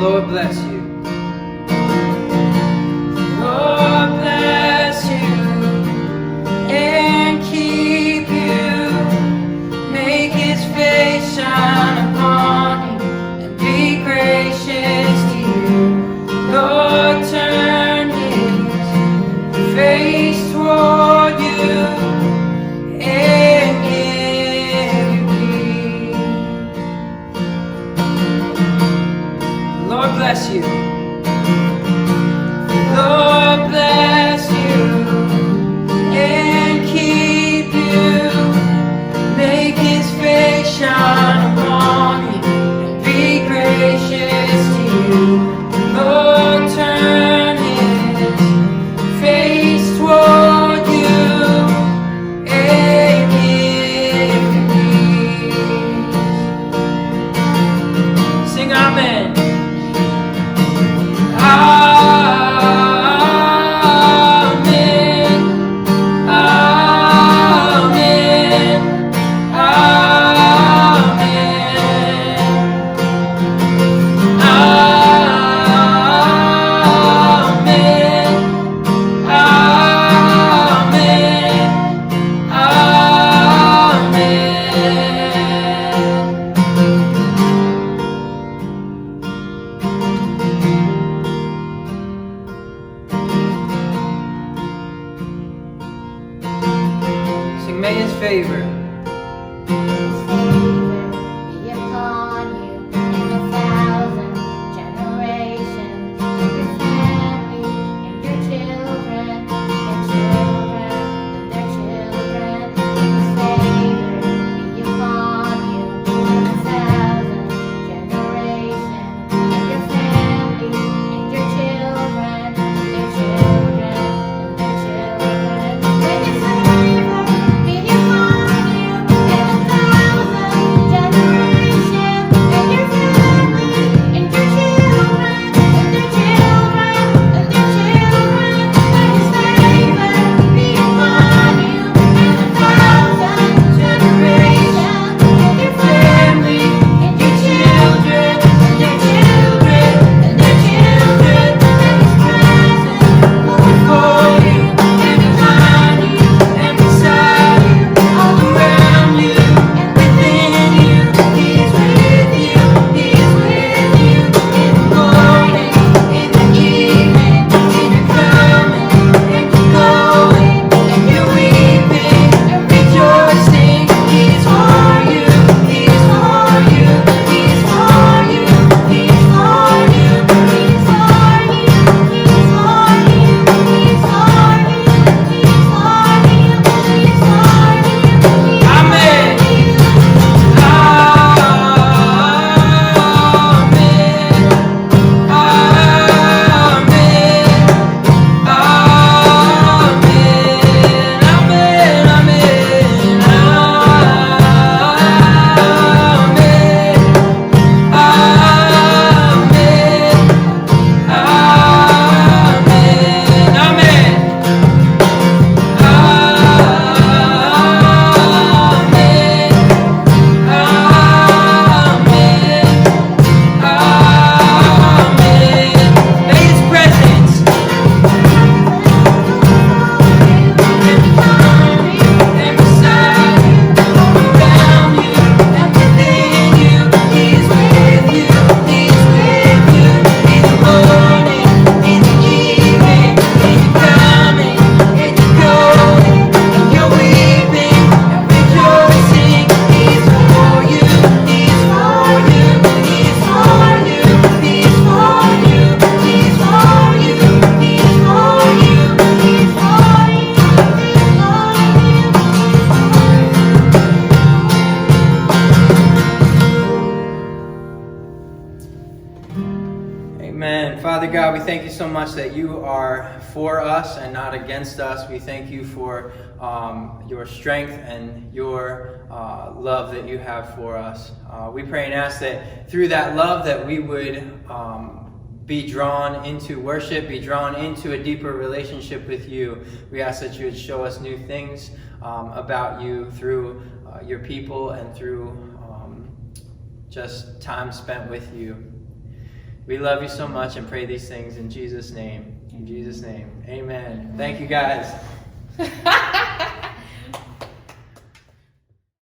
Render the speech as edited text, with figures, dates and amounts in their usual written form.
Lord bless you. Lord bless you and keep you. Make his face shine upon you and be gracious to you. Lord turn his face toward you and give you peace. Lord bless you. Lord bless you and keep you. Make his face shine upon you and be gracious to you. Lord turn his face toward you and give you peace. Sing amen. Amen. Amen. Sing, may his favor be upon you in 1,000 generations, and your family, and your children, and children, and their children. His favor be upon you in 1,000 generations, and your family, and your children, and their children, and their children. May his favor be upon you in 1,000 generations, and your family, and your children, and their children, and their children. May his favor be upon you in 1,000 generations, and your family, and your children, and their children, and their children. May his presence go before you and behind you and beside you, all around you and within you. He is with you, he is with you in the morning, in the evening, in your coming and your going, and your weeping and rejoicing. He is for you, he is for you, he is for you, he is for you, he is for you, he is for you, he is for you, he is for you, he is for you. Amen. Amen. Father God, we thank you so much that you are for us and not against us. We thank you for your strength and your love that you have for us. We pray and ask that through that love that we would be drawn into worship, be drawn into a deeper relationship with you. We ask that you would show us new things about you through your people and through just time spent with you. We love you so much and pray these things in Jesus' name. In Jesus' name. Amen. Thank you, guys.